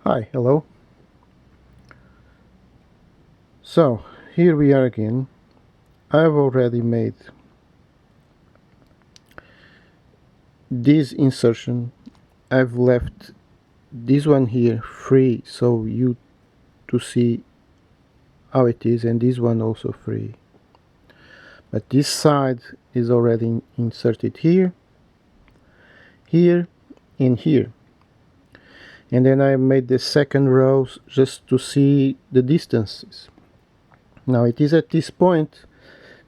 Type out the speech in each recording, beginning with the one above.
Hi, hello. So, here we are again. I've already made this insertion. I've left this one here free so you to see how it is, and this one also free. But this side is already inserted here, here, and here. And then I made the second row just to see the distances. Now it is at this point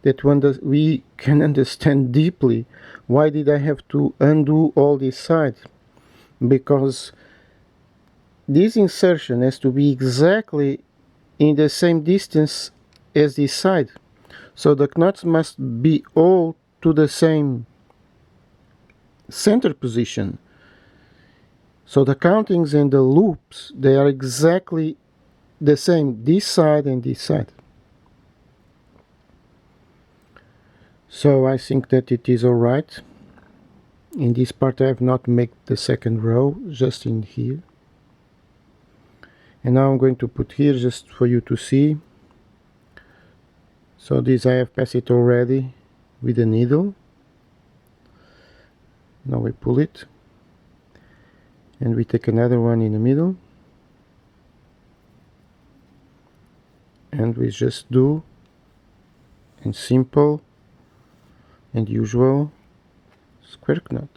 that we can understand deeply why did I have to undo all this side, because this insertion has to be exactly in the same distance as this side, so the knots must be all to the same center position, so the countings and the loops, they are exactly the same, this side and this side. So I think that it is alright. In this part I have not made the second row, just in here. And now I'm going to put here just for you to see. So this I have passed it already with a needle. Now we pull it and we take another one in the middle and we just do in simple and usual square knot.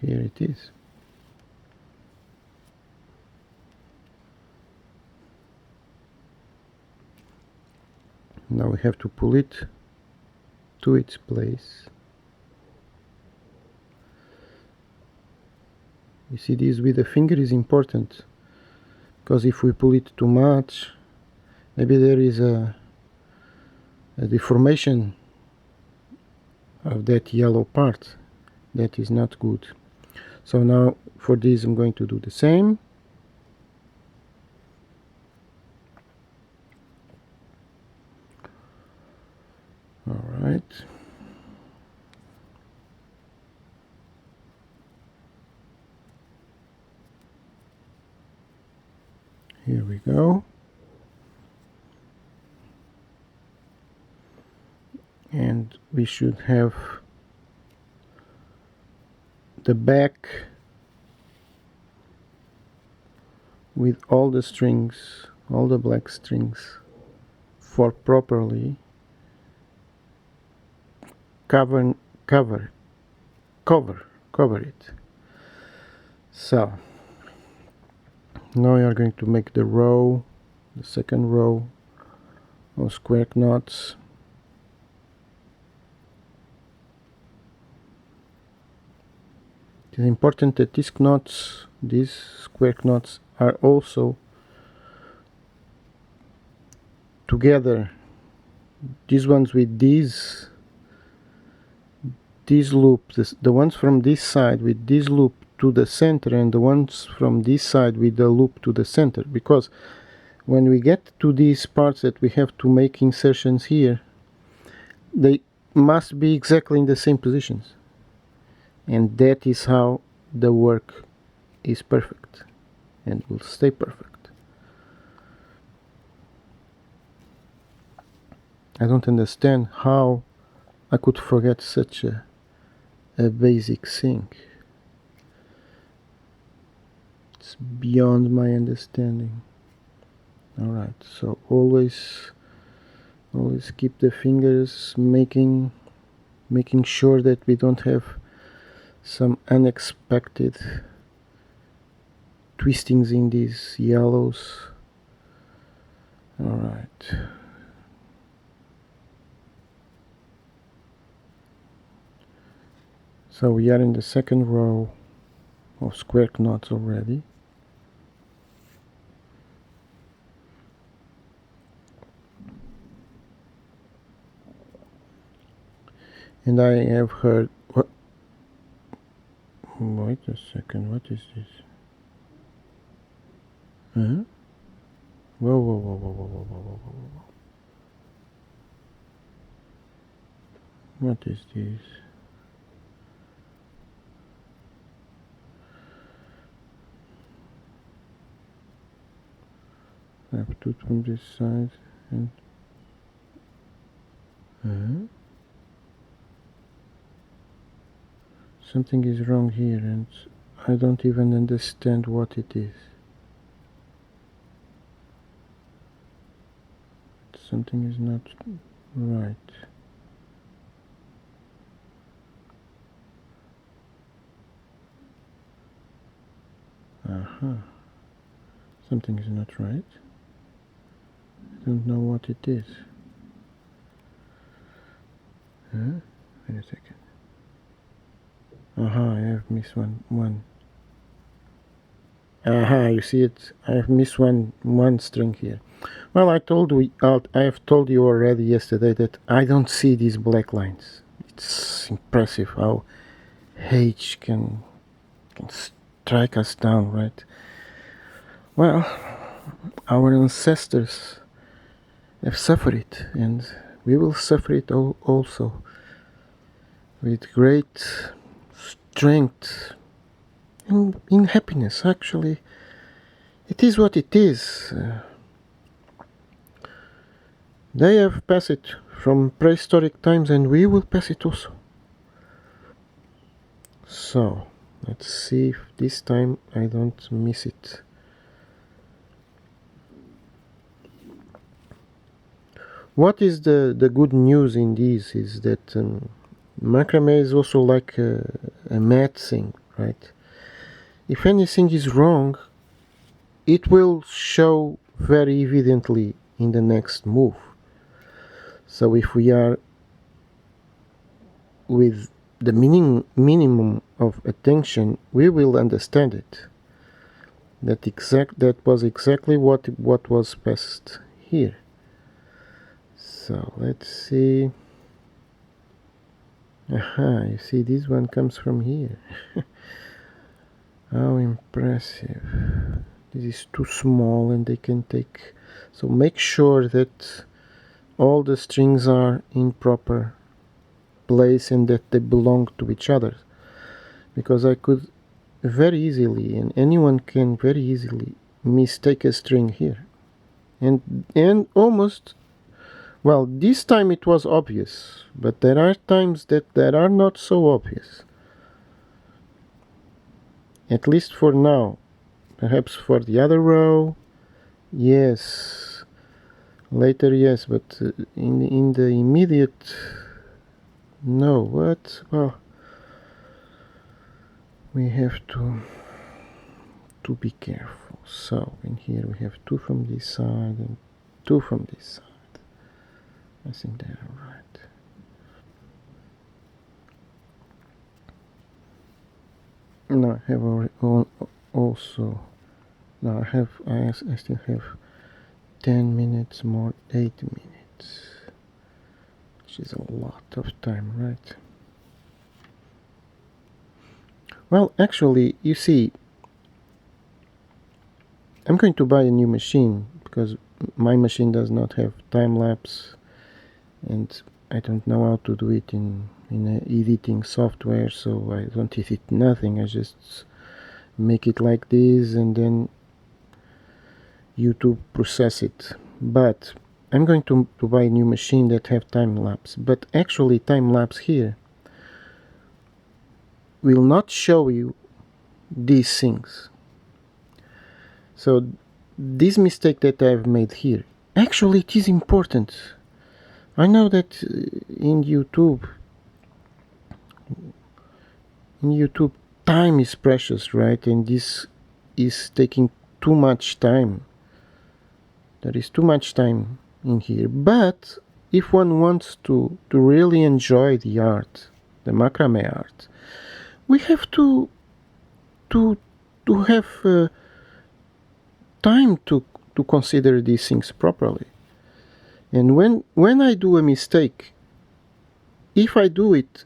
Here it is. Now we have to pull it to its place. You see, this with the finger is important, because if we pull it too much, maybe there is a deformation of that yellow part. That is not good. So now for this I'm going to do the same. All right. Here we go. And we should have the back with all the strings, all the black strings, for properly cover it. So now we are going to make the row, the second row of square knots. It is important that these knots, these square knots, are also together. These ones with these loop, the ones from this side with this loop to the center, and the ones from this side with the loop to the center, because when we get to these parts that we have to make insertions here, they must be exactly in the same positions, and that is how the work is perfect and will stay perfect. I don't understand how I could forget such a basic thing. It's beyond my understanding. Alright, so always keep the fingers making sure that we don't have some unexpected twistings in these yellows. Alright. So we are in the second row of square knots already. And I have heard, what? Wait a second, what is this? Huh? Whoa, whoa, whoa, whoa, whoa, whoa, whoa, whoa, whoa. What is this? two from this side, and something is wrong here, and I don't even understand what it is. Something is not right. Something is not right. I don't know what it is. Wait a second. I have missed one. You see it? I have missed one string here. Well, I have told you already yesterday that I don't see these black lines. It's impressive how H can strike us down, right? Well, our ancestors have suffered it, and we will suffer it also with great strength and in happiness. Actually, it is what it is. They have passed it from prehistoric times, and we will pass it also. So, let's see if this time I don't miss it. What is the good news in this is that macrame is also like a math thing, right? If anything is wrong, it will show very evidently in the next move. So if we are with the minimum of attention, we will understand it. That was exactly what was passed here. So let's see. You see, this one comes from here. How impressive. This is too small and they can take. So make sure that all the strings are in proper place and that they belong to each other. Because I could very easily, and anyone can very easily, mistake a string here. And almost, well, this time it was obvious, but there are times that are not so obvious. At least for now. Perhaps for the other row, yes. Later, yes, but in the immediate, no. What? Well, we have to be careful. So in here we have two from this side and two from this side. I think they are right. No, I have also. No, I still have 10 minutes more, 8 minutes, which is a lot of time, right? Well, actually, you see, I'm going to buy a new machine because my machine does not have time-lapse, and I don't know how to do it in editing software, so I don't edit nothing. I just make it like this and then YouTube process it. But I'm going to buy a new machine that have time-lapse, but actually time-lapse here will not show you these things. So this mistake that I've made here, actually it is important. I know that in YouTube time is precious, right? And this is taking too much time. There is too much time in here. But if one wants to really enjoy the art, the macrame art, we have to have time to consider these things properly. And when I do a mistake, if I do it,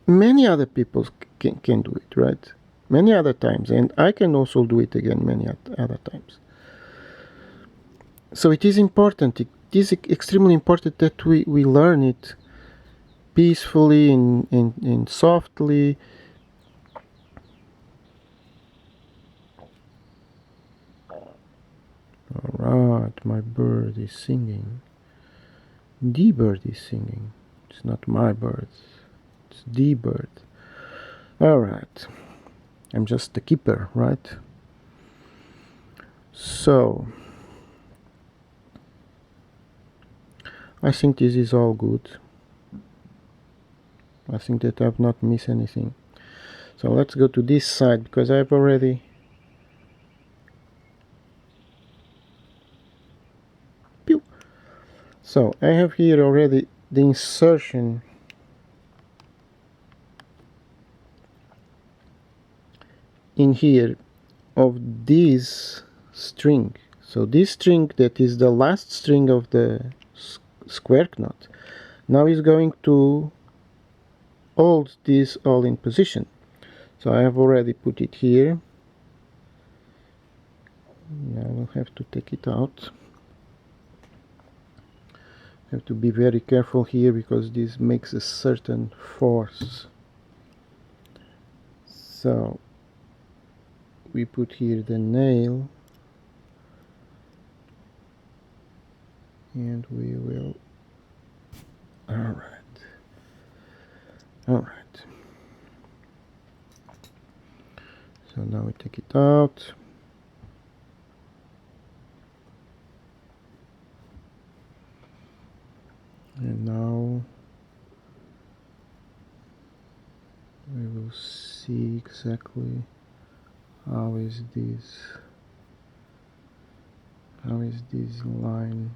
many other people can do it, right? Many other times, and I can also do it again many other times. So it is important, it is extremely important that we learn it peacefully and softly. Alright, my bird is singing. The bird is singing. It's not my bird. It's the bird. Alright. I'm just the keeper, right? So I think this is all good. I think that I've not missed anything. So let's go to this side because I've already pew. So I have here already the insertion in here of this string. So this string that is the last string of the square knot now is going to hold this all in position. So I have already put it here. Now I will have to take it out. Have to be very careful here because this makes a certain force. So we put here the nail and we will alright. So now we take it out. And now we will see exactly how is this line,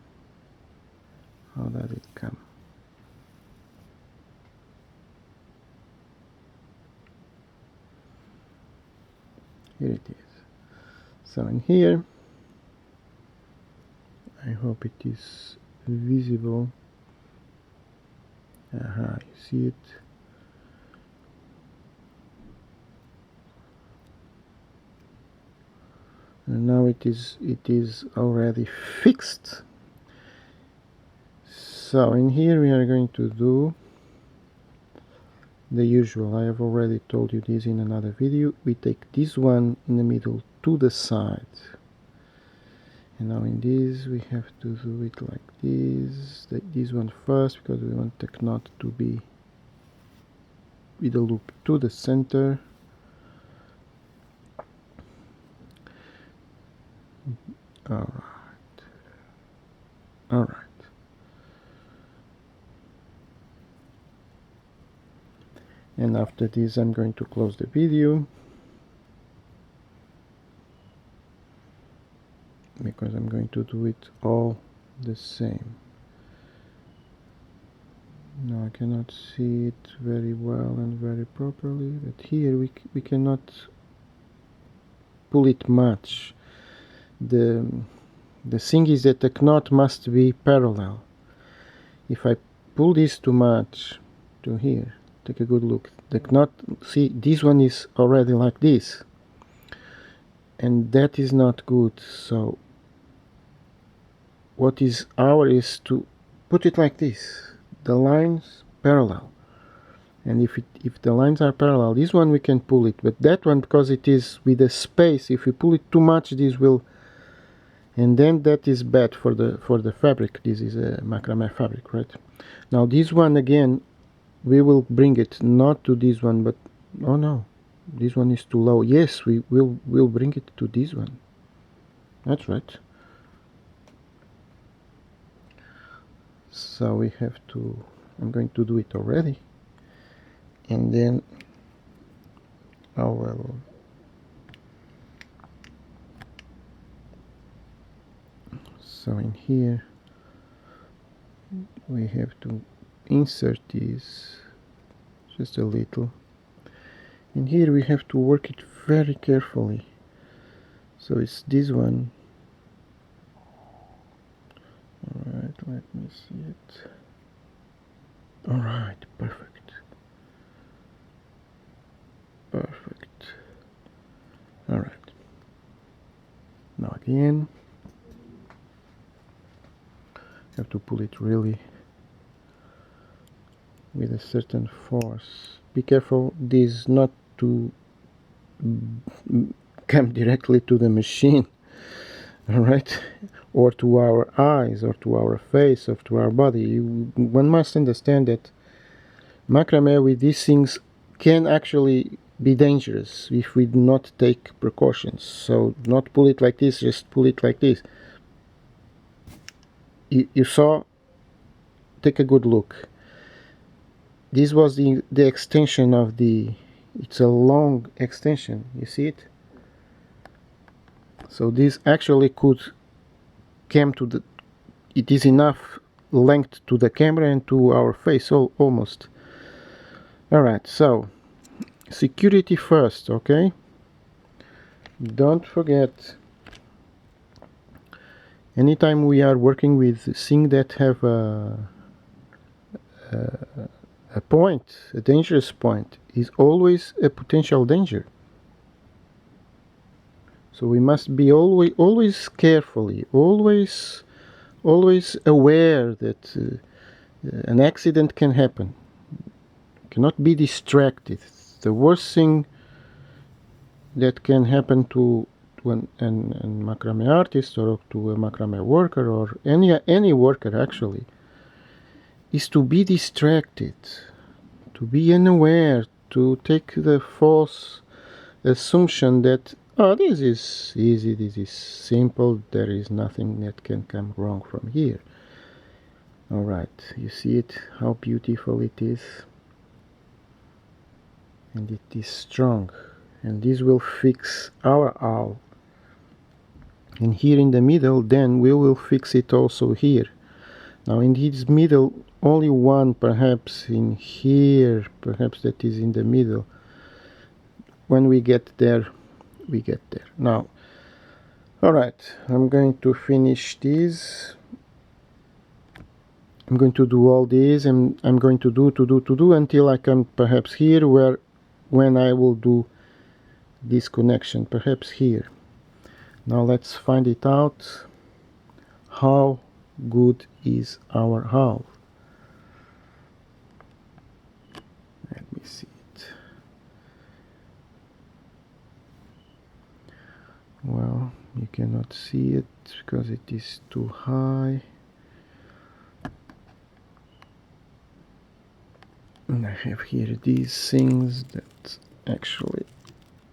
how does it come. Here it is. So in here, I hope it is visible. Aha, you see it. And now it is already fixed. So in here we are going to do the usual. I have already told you this in another video. We take this one in the middle to the side. And now in this we have to do it like this. This one first because we want the knot to be with the loop to the center. Alright. And after this I'm going to close the video because I'm going to do it all the same. Now I cannot see it very well and very properly, but here we cannot pull it much. The thing is that the knot must be parallel. If I pull this too much to here, take a good look. The knot, see, this one is already like this, and that is not good. So what is is to put it like this, the lines parallel. And if the lines are parallel, this one we can pull it, but that one, because it is with a space, if we pull it too much, this will, and then that is bad for the fabric. This is a macrame fabric, right? Now this one again, we will bring it not to this one, but oh no, this one is too low. Yes, we'll bring it to this one. That's right. So we have to, I'm going to do it already, and then I will so in here we have to insert this just a little. In here we have to work it very carefully. So it's this one. Alright, let me see it. Alright, perfect. Alright. Now again, have to pull it really with a certain force. Be careful this not to come directly to the machine, all right, or to our eyes, or to our face, or to our body. One must understand that macrame with these things can actually be dangerous if we do not take precautions. So not pull it like this, just pull it like this. You saw, take a good look. This was the extension of the, it's a long extension, you see it? So this actually could come to the, it is enough length to the camera and to our face, almost. Alright, so security first, okay? Don't forget, anytime we are working with things that have a point, a dangerous point, is always a potential danger. So we must be always carefully, always aware that an accident can happen. Cannot be distracted. The worst thing that can happen to an macrame artist, or to a macrame worker, or any worker actually, is to be distracted, to be unaware, to take the false assumption that, oh, this is easy, this is simple, there is nothing that can come wrong from here. Alright, you see it, how beautiful it is, and it is strong, and this will fix our owl. And here in the middle, then we will fix it also here. Now in this middle, only one perhaps in here, perhaps that is in the middle. When we get there, we get there. Now, alright, I'm going to finish this. I'm going to do all this, and I'm going to do until I come perhaps here, where when I will do this connection, perhaps here. Now let's find it out. How good is our owl? Let me see it. Well, you cannot see it because it is too high. And I have here these things that actually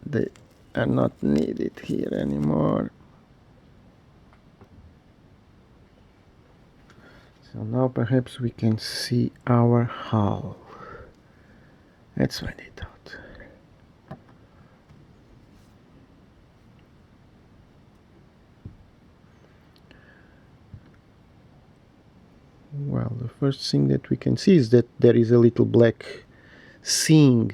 they are not needed here anymore. So now perhaps we can see our owl. Let's find it out. Well, the first thing that we can see is that there is a little black seam,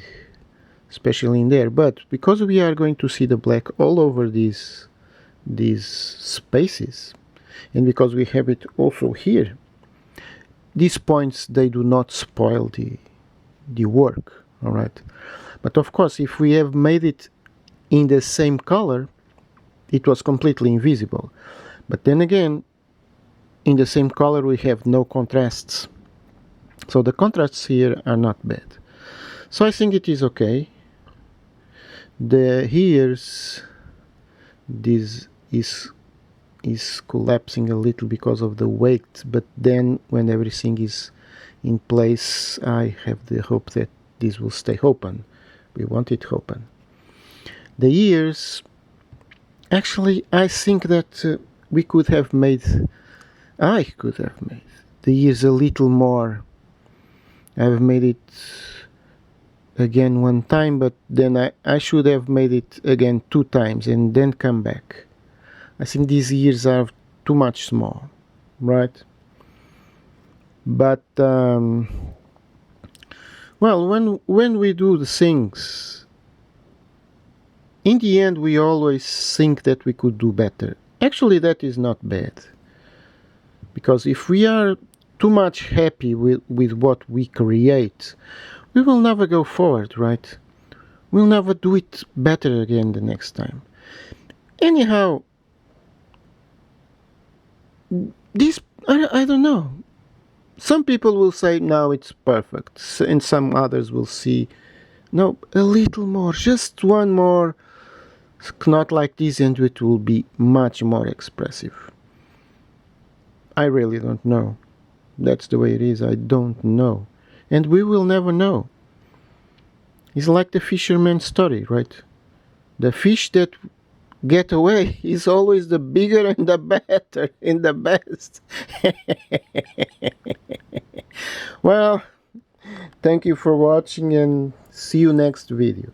especially in there. But because we are going to see the black all over these spaces, and because we have it also here, these points, they do not spoil the work, all right? But of course, if we have made it in the same color, it was completely invisible. But then again, in the same color we have no contrasts, so the contrasts here are not bad. So I think it is okay. The ears, this is collapsing a little because of the weight, but then when everything is in place, I have the hope that this will stay open. We want it open. The ears, actually I think that we could have made, I could have made the ears a little more. I've made it again one time, but then I should have made it again 2 times and then come back. I think these ears are too much small, right? But well, when we do the things, in the end we always think that we could do better. Actually, that is not bad, because if we are too much happy with what we create, we will never go forward, right? We'll never do it better again the next time. Anyhow, this, I don't know. Some people will say, no, it's perfect. And some others will see, no, a little more, just one more knot like this and it will be much more expressive. I really don't know. That's the way it is. I don't know. And we will never know. It's like the fisherman's story, right? The fish that get away is always the bigger and the better and the best. Well, thank you for watching and see you next video.